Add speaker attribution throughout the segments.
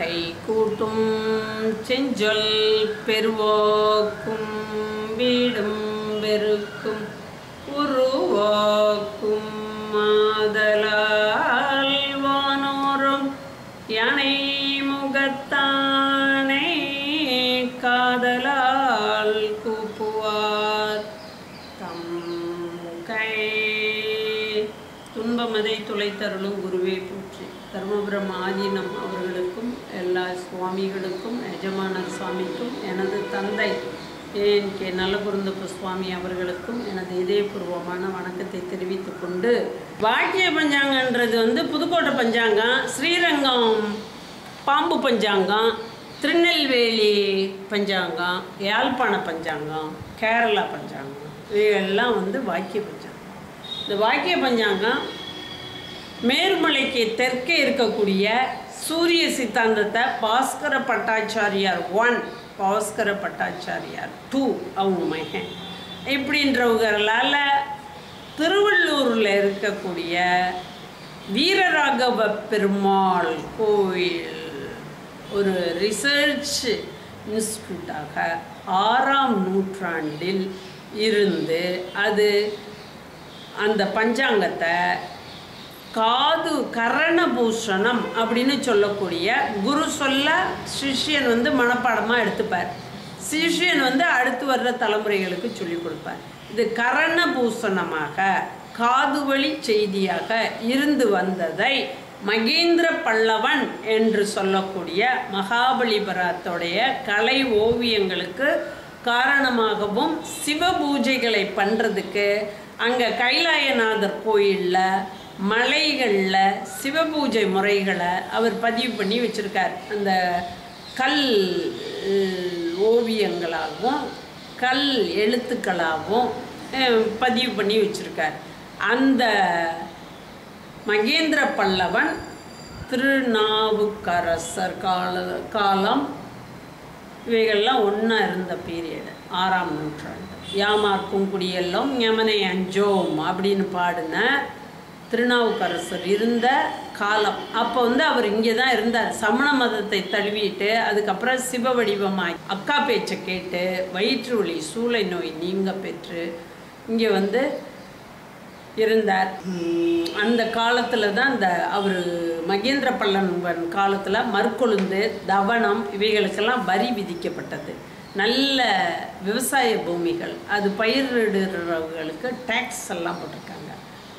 Speaker 1: கை கூட்டும் செஞ்சொல் பெருவோக்கும் வீடும் வெறுக்கும் உருவாக்கும் மாதலால் வானோரும் யானை முகத்தானே காதலால் கூப்புவார் தம் கை. துன்பமதை துளைத்தருளும் குருவே போற்றி. தர்மபுரம் ஆதீனம் அவர்களுக்கும் எல்லா சுவாமிகளுக்கும் எஜமானர் சுவாமிக்கும் எனது தந்தை ஏஎன்கே நல்லபுரந்தப்ப சுவாமி அவர்களுக்கும் எனது இதயபூர்வமான வணக்கத்தை தெரிவித்து கொண்டு, வாக்கிய பஞ்சாங்கன்றது புதுக்கோட்டை பஞ்சாங்கம், ஸ்ரீரங்கம் பாம்பு பஞ்சாங்கம், திருநெல்வேலி பஞ்சாங்கம், யாழ்ப்பாண பஞ்சாங்கம், கேரளா பஞ்சாங்கம், இவையெல்லாம் வாக்கிய பஞ்சாங்கம். இந்த வாக்கிய பஞ்சாங்கம் மேருமலைக்கு தெற்கே இருக்கக்கூடிய சூரிய சித்தாந்தத்தை பாஸ்கர பட்டாச்சாரியார் 1, பாஸ்கர பட்டாச்சாரியார் 2 அவங்க மகன் இப்படின்றவங்களால் திருவள்ளூரில் இருக்கக்கூடிய வீரராகவ பெருமாள் கோயில் ஒரு ரிசர்ச் இன்ஸ்டியூட்டாக 6ஆம் நூற்றாண்டில் இருந்து அது அந்த பஞ்சாங்கத்தை காது கரணபூஷணம் அப்படின்னு சொல்லக்கூடிய குரு சொல்ல சிஷ்யன் மனப்பாடமாக எடுத்துப்பார். சிஷ்யன் அடுத்து வர்ற தலைமுறைகளுக்கு சொல்லிக் கொடுப்பார். இது கரணபூஷணமாக காது வழி செய்தியாக இருந்து வந்ததை மகேந்திர பல்லவன் என்று சொல்லக்கூடிய மகாபலிபுரத்துடைய கலை ஓவியங்களுக்கு காரணமாகவும் சிவ பூஜைகளை பண்ணுறதுக்கு அங்கே கைலாயநாதர் கோயிலில் மலைகளில் சிவபூஜை முறைகளை அவர் பதிவு பண்ணி வச்சுருக்கார். அந்த கல் ஓவியங்களாகவும் கல் எழுத்துக்களாகவும் பதிவு பண்ணி வச்சுருக்கார். அந்த மகேந்திர பல்லவன் திருநாவுக்கரசர் காலம் இவைகள்லாம் ஒன்றா இருந்த பீரியடு 6ஆம் நூற்றாண்டு. யாமார்க்கும் குடியெல்லாம் யமனை அஞ்சோம் அப்படின்னு பாடின திருநாவுக்கரசர் இருந்த காலம். அப்போ அவர் இங்கே தான் இருந்தார். சமண மதத்தை தழுவிட்டு அதுக்கப்புறம் சிவ வடிவமாய் அக்கா பேச்சை கேட்டு வயிற்று வலி சூளை நோய் நீங்க பெற்று இங்கே இருந்தார். அந்த காலத்தில் தான் அவர் மகேந்திர பல்லவன் காலத்தில் மறுக்கொழுந்து தவணம் இவைகளுக்கெல்லாம் வரி விதிக்கப்பட்டது. நல்ல விவசாய பூமிகள் அது பயிரிடுறவர்களுக்கு டேக்ஸ் எல்லாம் போட்டிருக்காங்க.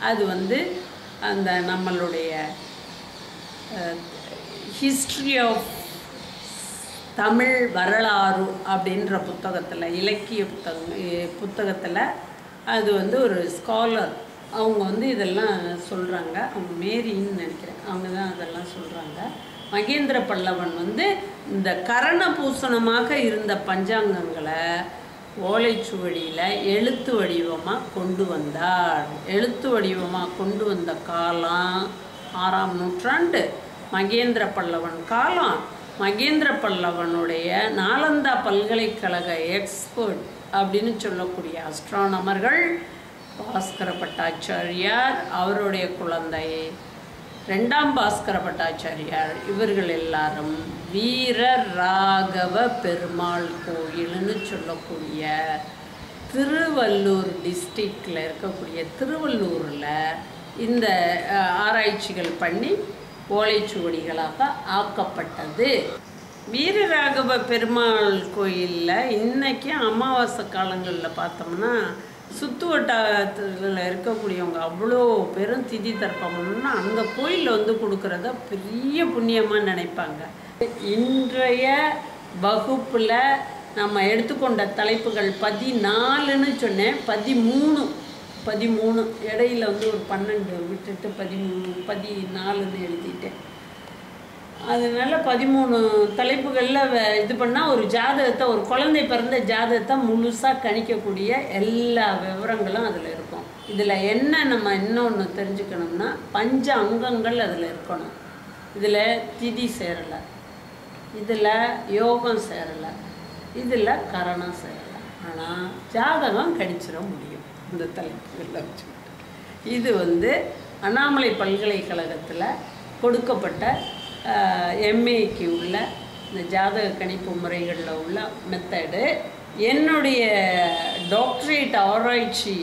Speaker 1: அது அந்த நம்மளுடைய ஹிஸ்ட்ரி ஆஃப் தமிழ் வரலாறு அப்படின்ற புத்தகத்தில், இலக்கிய புத்தகத்தில் அது ஒரு ஸ்காலர் அவங்க இதெல்லாம் சொல்கிறாங்க. அவங்க மேரின்னு நினைக்கிறேன், அவங்க தான் அதெல்லாம் சொல்கிறாங்க. மகேந்திர பல்லவன் இந்த கரணபூசணமாக இருந்த பஞ்சாங்கங்களை ஓலைச்சுவடியில் எழுத்து வடிவமாக கொண்டு வந்தார். எழுத்து வடிவமாக கொண்டு வந்த காலம் 6ஆம் நூற்றாண்டு மகேந்திர பல்லவன் காலம். மகேந்திர பல்லவனுடைய நாலந்தா பல்கலைக்கழக எக்ஸ்பர்ட் அப்படின்னு சொல்லக்கூடிய அஸ்ட்ரானமர்கள் பாஸ்கர பட்டாச்சாரியார், அவருடைய குழந்தை 2ஆம் பாஸ்கர பட்டாச்சாரியார், இவர்கள் எல்லாரும் வீரராகவ பெருமாள் கோயில்னு சொல்லக்கூடிய திருவள்ளூர் டிஸ்ட்ரிக்டில் இருக்கக்கூடிய திருவள்ளூரில் இந்த ஆராய்ச்சிகள் பண்ணி ஓலைச்சுவடிகளாக ஆக்கப்பட்டது. வீரராகவ பெருமாள் கோயிலில் இன்றைக்கி அமாவாசை காலங்களில் பார்த்தோம்னா சுற்று வட்டாரத்தில் இருக்கக்கூடியவங்க அவ்வளோ பெரும் திதி தர்ப்பம்னா அந்த கோயிலில் கொடுக்குறத பெரிய புண்ணியமாக நினைப்பாங்க. இன்றைய வகுப்பில் நம்ம எடுத்துக்கொண்ட தலைப்புகள் 14ன்னு சொன்னேன், 13 இடையில் ஒரு 12 விட்டுட்டு 14ன்னு எழுதிட்டேன். அதனால் 13 தலைப்புகளில் இது பண்ணால் ஒரு ஜாதகத்தை, ஒரு குழந்தை பிறந்த ஜாதகத்தை முழுசாக கணிக்கக்கூடிய எல்லா விவரங்களும் அதில் இருக்கும். இதில் என்ன நம்ம இன்னொன்று தெரிஞ்சுக்கணும்னா பஞ்ச அங்கங்கள் அதில் இருக்கணும். இதில் திதி சேரலை, இதில் யோகம் சேரலை, இதில் கரணம் சேரலை. ஆனால் ஜாதகம் கணிச்சிட முடியும் இந்த தலைப்புகளில் வச்சுக்கிட்டு. இது அண்ணாமலை பல்கலைக்கழகத்தில் கொடுக்கப்பட்ட எம்ஏக்கு உள்ள இந்த ஜாதக கணிப்பு முறைகளில் உள்ள மெத்தடு, என்னுடைய டாக்டரேட் ஆராய்ச்சி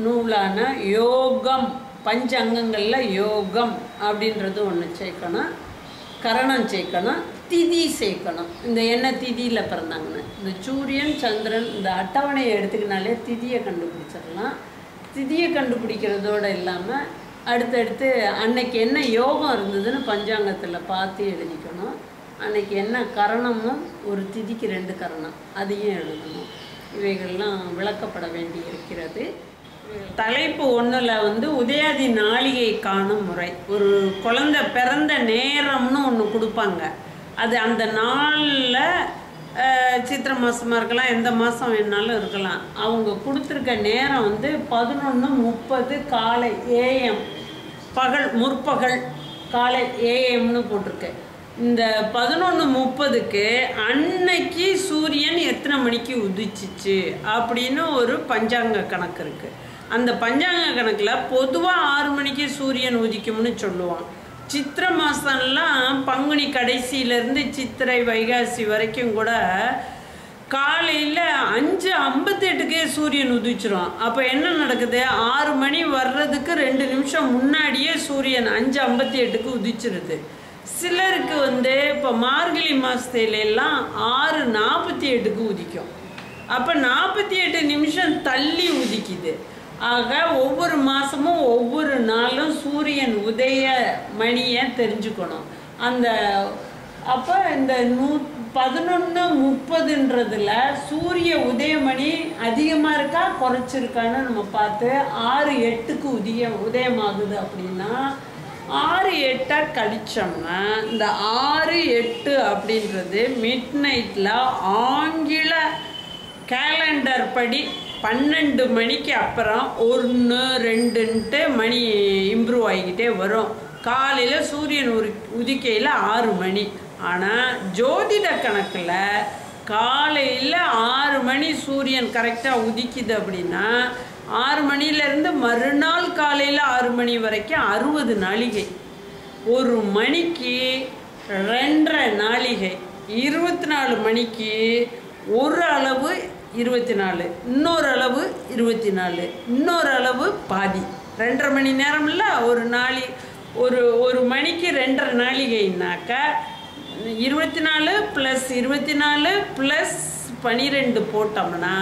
Speaker 1: நூலான யோகம், பஞ்ச அங்கங்களில் யோகம் அப்படின்றது ஒன்று சேர்க்கணும், கரணம் சேர்க்கணும், திதி சேர்க்கணும். இந்த என்ன திதியில் பிறந்தாங்கன்னு இந்த சூரியன் சந்திரன் இந்த அட்டவணையை எடுத்துக்கினாலே திதியை கண்டுபிடிச்சிடலாம். திதியை கண்டுபிடிக்கிறதோடு இல்லாமல் அடுத்தடுத்து அன்னைக்கு என்ன யோகம் இருந்ததுன்னு பஞ்சாங்கத்தில் பார்த்து எழுதிக்கணும். அன்னைக்கு என்ன கரணமும் ஒரு திதிக்கு 2 கரணம் அதையும் எழுதணும். இவைகள்லாம் விளக்கப்பட வேண்டி இருக்கிறது. தலைப்பு 1ல் உதயாதி நாளிகை காணும் முறை. ஒரு குழந்தை பிறந்த நேரம்னு ஒன்று கொடுப்பாங்க. அது அந்த நாளில் சித்திரை மாதமாக இருக்கலாம், எந்த மாதம் வேணாலும் இருக்கலாம். அவங்க கொடுத்துருக்க நேரம் 11:30 காலை AM, பகல் முற்பகல் காலை AMன்னு போட்டிருக்கு. இந்த 11:30க்கு அன்னைக்கு சூரியன் எத்தனை மணிக்கு உதிச்சிச்சு அப்படின்னு ஒரு பஞ்சாங்க கணக்கு இருக்குது. அந்த பஞ்சாங்க கணக்கில் பொதுவாக 6 மணிக்கு சூரியன் உதிக்கும்னு சொல்லுவான். சித்திரை மாதம்லாம் பங்குனி கடைசியிலேருந்து சித்திரை வைகாசி வரைக்கும் கூட காலையில் 5:58க்கே சூரியன் உதிச்சிரும். அப்போ என்ன நடக்குது, 6 மணி வர்றதுக்கு 2 நிமிஷம் முன்னாடியே சூரியன் 5:58க்கு உதிச்சிருது. சிலருக்கு இப்போ மார்கழி மாதத்துலாம் 6:48க்கு உதிக்கும். அப்போ 48 நிமிஷம் தள்ளி உதிக்குது. ஆக ஒவ்வொரு மாதமும் ஒவ்வொரு நாளும் சூரியன் உதய மணியை தெரிஞ்சுக்கணும். அந்த அப்போ இந்த 11:30ன்றதுல சூரிய உதயமணி அதிகமாக இருக்கா குறைச்சிருக்கான்னு நம்ம பார்த்து 6:08க்கு உதயமாகுது அப்படின்னா 6:08 கழிச்சோம்னா இந்த 6:08 அப்படின்றது மிட் நைட்டில் ஆங்கில கேலண்டர் படி 12 மணிக்கு அப்புறம் 1, 2ன்ட்டு மணி இம்ப்ரூவ் ஆகிக்கிட்டே வரும். காலையில் சூரியன் உதிக்கையில் 6 மணி. ஆனால் ஜோதிட கணக்கில் காலையில் 6 மணி சூரியன் கரெக்டாக உதிக்குது அப்படின்னா 6 மணிலேருந்து மறுநாள் காலையில் 6 மணி வரைக்கும் 60 நாளிகை. ஒரு மணிக்கு 2.5 நாளிகை. 24 மணிக்கு ஒரு அளவு 24, இன்னொரு அளவு 24, இன்னொரு அளவு பாதி. 2.5 மணி நேரம் இல்லை ஒரு ஒரு மணிக்கு 2.5 நாளிகைனாக்கா 24 + 24 + 12 போட்டோம்னா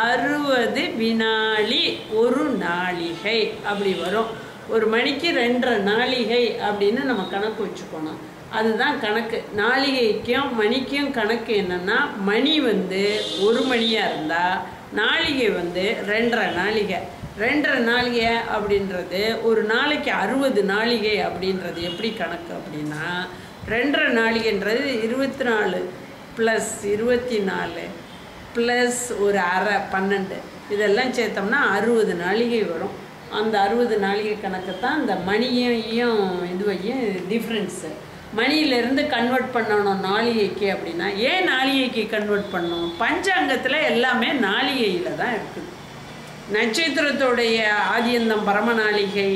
Speaker 1: 60 வினாடி ஒரு நாளிகை அப்படி வரும். ஒரு மணிக்கு 2.5 நாளிகை அப்படின்னு நம்ம கணக்கு வச்சுக்கணும். அதுதான் கணக்கு. நாளிகைக்கும் மணிக்கும் கணக்கு என்னென்னா, மணி 1 மணியாக இருந்தால் நாளிகை 2.5 நாளிகை. 2.5 நாளிகை அப்படின்றது ஒரு நாளைக்கு 60 நாளிகை அப்படின்றது எப்படி கணக்கு அப்படின்னா, 2.5 நாளிகைன்றது 24 + 24 + ஒரு அரை 12 இதெல்லாம் சேர்த்தோம்னா 60 நாளிகை வரும். அந்த 60 நாளிகை கணக்கு தான் இந்த மணியையும் இதுவையும் டிஃப்ரென்ஸு. மணியிலேருந்து கன்வெர்ட் பண்ணணும் நாளிகைக்கு அப்படின்னா, ஏன் நாளிகைக்கு கன்வெர்ட் பண்ணணும்? பஞ்சாங்கத்தில் எல்லாமே நாளிகையில் தான் இருக்குது. நட்சத்திரத்துடைய ஆதியந்தம் பரம நாளிகை,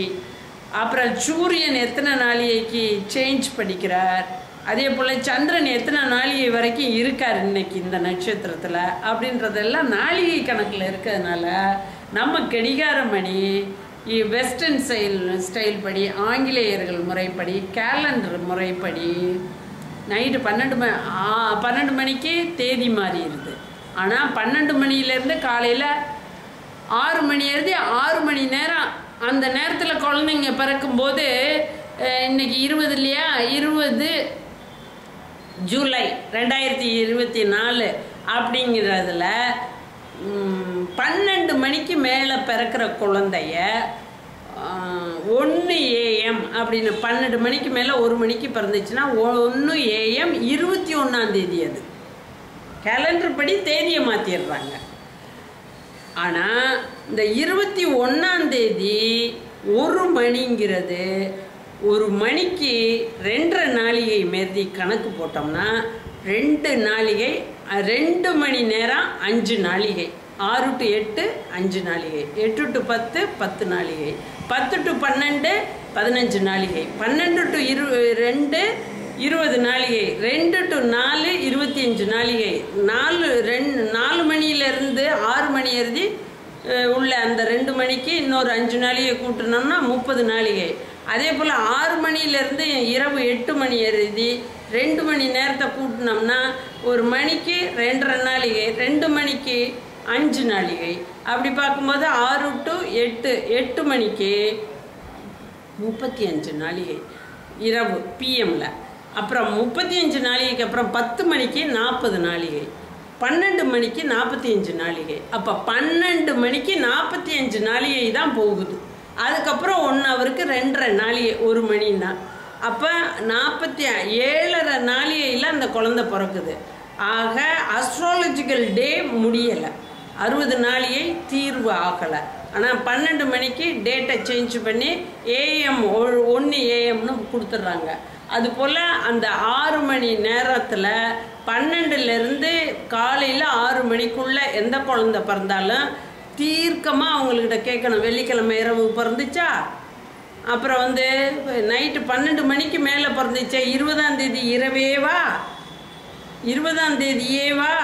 Speaker 1: அப்புறம் சூரியன் எத்தனை நாளிகைக்கு சேஞ்ச் பண்ணிக்கிறார், அதே போல் சந்திரன் எத்தனை நாளிகை வரைக்கும் இருக்கார் இன்னைக்கு இந்த நட்சத்திரத்தில் அப்படின்றதெல்லாம் நாளிகை கணக்கில் இருக்கிறதுனால நம்ம கடிகார மணி வெஸ்டர்ன் ஸ்டைல் படி, ஆங்கிலேயர்கள் முறைப்படி, கேலண்டர் முறைப்படி நைட்டு 12 மணிக்கு தேதி மாறிடுது. ஆனால் 12 மணிலேருந்து காலையில் 6 மணி எழுதி 6 மணி நேரம் அந்த நேரத்தில் குழந்தைங்க பிறக்கும்போது இன்னைக்கு 20 இல்லையா, 20 ஜூலை 2024 அப்படிங்கிறதுல 12 மணிக்கு மேலே பிறக்கிற குழந்தைய 1 AM அப்படின்னு 12 மணிக்கு மேலே 1 மணிக்கு பிறந்துச்சுன்னா 1 AM 21ஆம் தேதி. அது கேலண்டர் படி தேதியை மாற்றிடுறாங்க. ஆனால் இந்த 21ஆம் தேதி 1 மணிங்கிறது ஒரு மணிக்கு 2.5 நாளிகை மாரி கணக்கு போட்டோம்னா 2 நாளிகை 2 மணி நேரம் 5 நாளிகை. 6 to 8 5 நாளிகை, 8 to 10 10 நாளிகை, 10 to 12 15 நாளிகை. 12 to 2 20 நாளிகை. 2 to 4 25 நாளிகை. 4 மணியிலிருந்து 6 மணி எழுதி உள்ள அந்த 2 மணிக்கு இன்னொரு 5 நாளிகை கூட்டினோம்னா 30 நாளிகை. அதே போல் 6 மணியிலேருந்து இரவு 8 மணி எழுதி 2 மணி நேரத்தை கூட்டினோம்னா ஒரு மணிக்கு 2.5 நாளிகை, 2 மணிக்கு 5 நாளிகை. அப்படி பார்க்கும்போது 6 to 8 மணிக்கு 35 நாளிகை இரவு பிஎம்மில். அப்புறம் 35 நாளிகைக்கு அப்புறம் 10 மணிக்கு 40 நாளிகை, 12 மணிக்கு 45 நாளிகை. அப்போ 12 மணிக்கு 45 நாளிகை தான் போகுது. அதுக்கப்புறம் 1 ஹவருக்கு 2.5 நாளிகை, 1 மணின்னா. அப்போ 47.5 நாளிகையில் அந்த குழந்தை பிறக்குது. ஆக அஸ்ட்ராலஜிக்கல் டே முடியலை, 60 நாளிகை தீர்வு ஆகலை. ஆனால் 12 மணிக்கு டேட்டை சேஞ்ச் பண்ணி ஏஎம் 1 ஏஎம்னு கொடுத்துட்றாங்க. அதுபோல் அந்த 6 மணி நேரத்தில் 12லேருந்து காலையில் 6 மணிக்குள்ளே எந்த குழந்தை பிறந்தாலும் தீர்க்கமாக அவங்கக்கிட்ட கேட்கணும், வெள்ளிக்கிழமை இரவு பிறந்துச்சா, அப்புறம் நைட்டு 12 மணிக்கு மேலே பிறந்துச்சா, 20ஆம் தேதி இரவேவா, 20ஆம் தேதியேவா,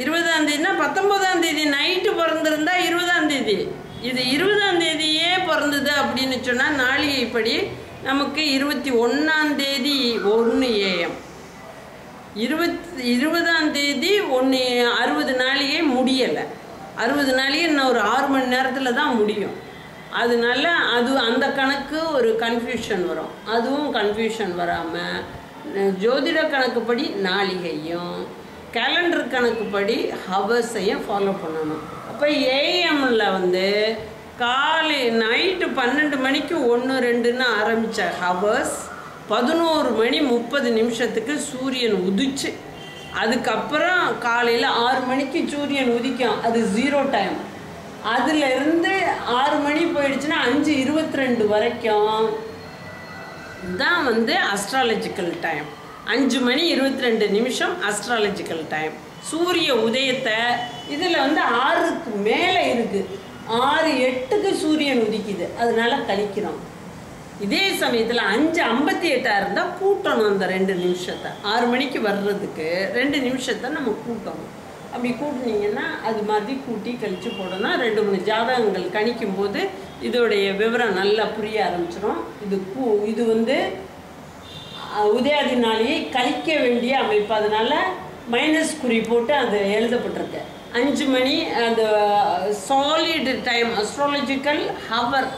Speaker 1: 20ஆம் தேதினா 19ஆம் தேதி நைட்டு பிறந்திருந்தா 20ஆம் தேதி, இது 20ஆம் தேதியே பிறந்தது அப்படின்னு சொன்னால் நாளிகைப்படி நமக்கு 21ஆம் தேதி 1 AM, 20ஆம் தேதி 1 60 நாளிகை முடியலை. 60 நாளிகை இன்னும் ஒரு 6 மணி நேரத்தில் தான் முடியும். அதனால அந்த கணக்கு ஒரு கன்ஃபியூஷன் வரும். அதுவும் கன்ஃபியூஷன் வராமல் ஜோதிட கணக்குப்படி நாளிகையும் கேலண்டர் கணக்குப்படி ஹவர்ஸையும் ஃபாலோ பண்ணணும். அப்போ ஏஎம்மில் காலை நைட்டு 12 மணிக்கு 1-2ன்னு ஆரம்பித்த ஹவர்ஸ் 11 மணி 30 நிமிஷத்துக்கு சூரியன் உதிச்சு, அதுக்கப்புறம் காலையில் 6 மணிக்கு சூரியன் உதிக்கும், அது 0 டைம். அதுலேருந்து 6 மணி போயிடுச்சுன்னா 5:22 வரைக்கும் தான் அஸ்ட்ராலஜிக்கல் டைம். 5 மணி 22 நிமிஷம் அஸ்ட்ராலஜிக்கல் டைம். சூரிய உதயத்தை இதில் 6க்கு மேலே இருக்குது, 6:08க்கு சூரியன் உதிக்குது, அதனால கழிக்கிறோம். இதே சமயத்தில் 5:58 இருந்தால் கூட்டணும் அந்த 2 நிமிஷத்தை. 6 மணிக்கு வர்றதுக்கு 2 நிமிஷத்தை நம்ம கூட்டணும். அப்படி கூட்டினீங்கன்னா அது மாதிரி கூட்டி கழித்து போடணும். 2-3 ஜாதகங்கள் கணிக்கும் போது இதோடைய விவரம் நல்லா புரிய ஆரம்பிச்சிடும். இது உதயாதி நாளியை கழிக்க வேண்டிய அமைப்பு, அதனால மைனஸ் குறி போட்டு அது எழுதப்பட்டிருக்கு. 5 மணி அந்த solid time astrological hour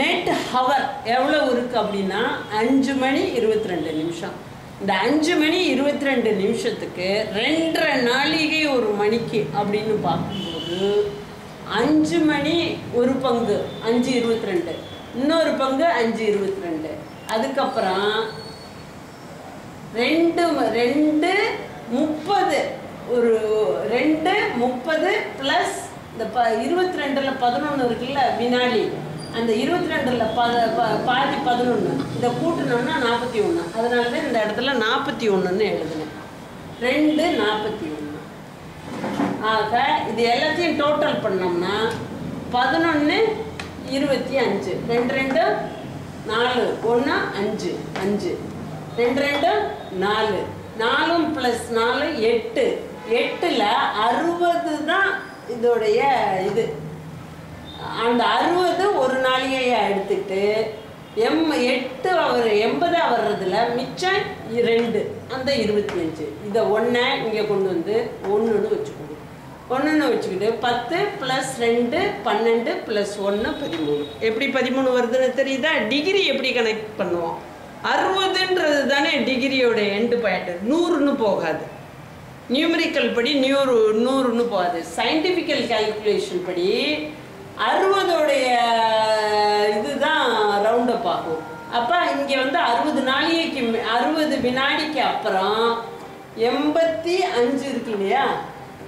Speaker 1: net hour எவ்வளோ இருக்குது அப்படின்னா 5 மணி 22 நிமிஷம். இந்த 5 மணி 22 நிமிஷத்துக்கு 2.5 நாளிகை ஒரு மணிக்கு அப்படின்னு பார்க்கும்போது 5 மணி ஒரு பங்கு 5:22, இன்னொரு பங்கு 5:22, அதுக்கப்புறம் 2:30 ஒரு 2:30 ப்ளஸ் இந்த 22ல் 11 இருக்குல்ல வினாடி, அந்த 22ல் பாதி 11 இதை கூட்டினோம்னா 41. அதனால தான் இந்த இடத்துல 41ன்னு எழுதுனேன். 2:41. ஆக இது எல்லாத்தையும் டோட்டல் பண்ணோம்னா 11:25. 2 4 1 5 5 2 4 4 + 4 8. 8ல் 60 தான் இதோடைய இது. அந்த 60 ஒரு நாளிகையை எடுத்துட்டு 8 80 வர்றதுல மிச்சம் 2 அந்த 25. இதை 1 இங்கே கொண்டு 1ன்னு வச்சுக்கணும். 1ன்னு வச்சுக்கிட்டு 10 + 2 12 + 1 13. எப்படி 13 வருதுன்னு தெரியுதா? டிகிரி எப்படி கனெக்ட் பண்ணுவோம்? 60ன்றது தானே டிகிரியோட எண்டு பாயிண்ட். 100ன்னு போகாது. நியூமரிக்கல் படி 100ன்னு போகாது. சயின்டிஃபிக்கல் கால்குலேஷன் படி 60 இதுதான் ரவுண்ட் அப் ஆகும். அப்போ இங்கே 60 நாளிகைக்கு 60 வினாடிக்கு அப்புறம் 85 இருக்கு இல்லையா,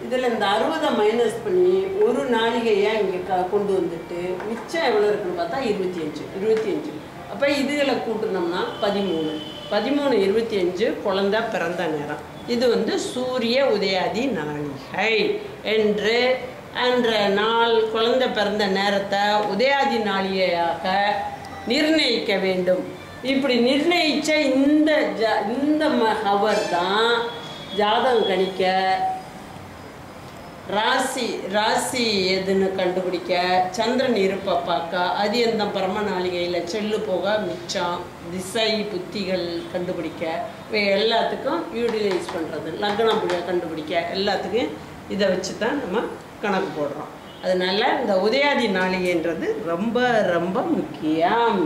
Speaker 1: இதில் இந்த 60 மைனஸ் பண்ணி ஒரு நாளிகையாக இங்கே கொண்டு வந்துட்டு மிச்சம் எவ்வளோ இருக்குன்னு பார்த்தா 25. அப்போ இதுகளை கூட்டினோம்னா 13. 13:25 குழந்தை பிறந்த நேரம். இது சூரிய உதயாதி நாளிகை என்று என்ற நாள், குழந்தை பிறந்த நேரத்தை உதயாதி நாளிகையாக நிர்ணயிக்க வேண்டும். இப்படி நிர்ணயித்த இந்த ஹவர் தான் ஜாதகம் கணிக்க, ராசி எதுன்னு கண்டுபிடிக்க, சந்திரன் இருப்பை பார்க்க, அது எந்த பரம நாளிகையில் செல்லு போக மிச்சம், திசை புத்திகள் கண்டுபிடிக்க, இவை எல்லாத்துக்கும் யூட்டிலைஸ் பண்ணுறது, லக்னம் கண்டுபிடிக்க எல்லாத்துக்கும் இதை வச்சு தான் நம்ம கணக்கு போடுறோம். அதனால இந்த உதயாதி நாளிகைன்றது ரொம்ப ரொம்ப முக்கியம்.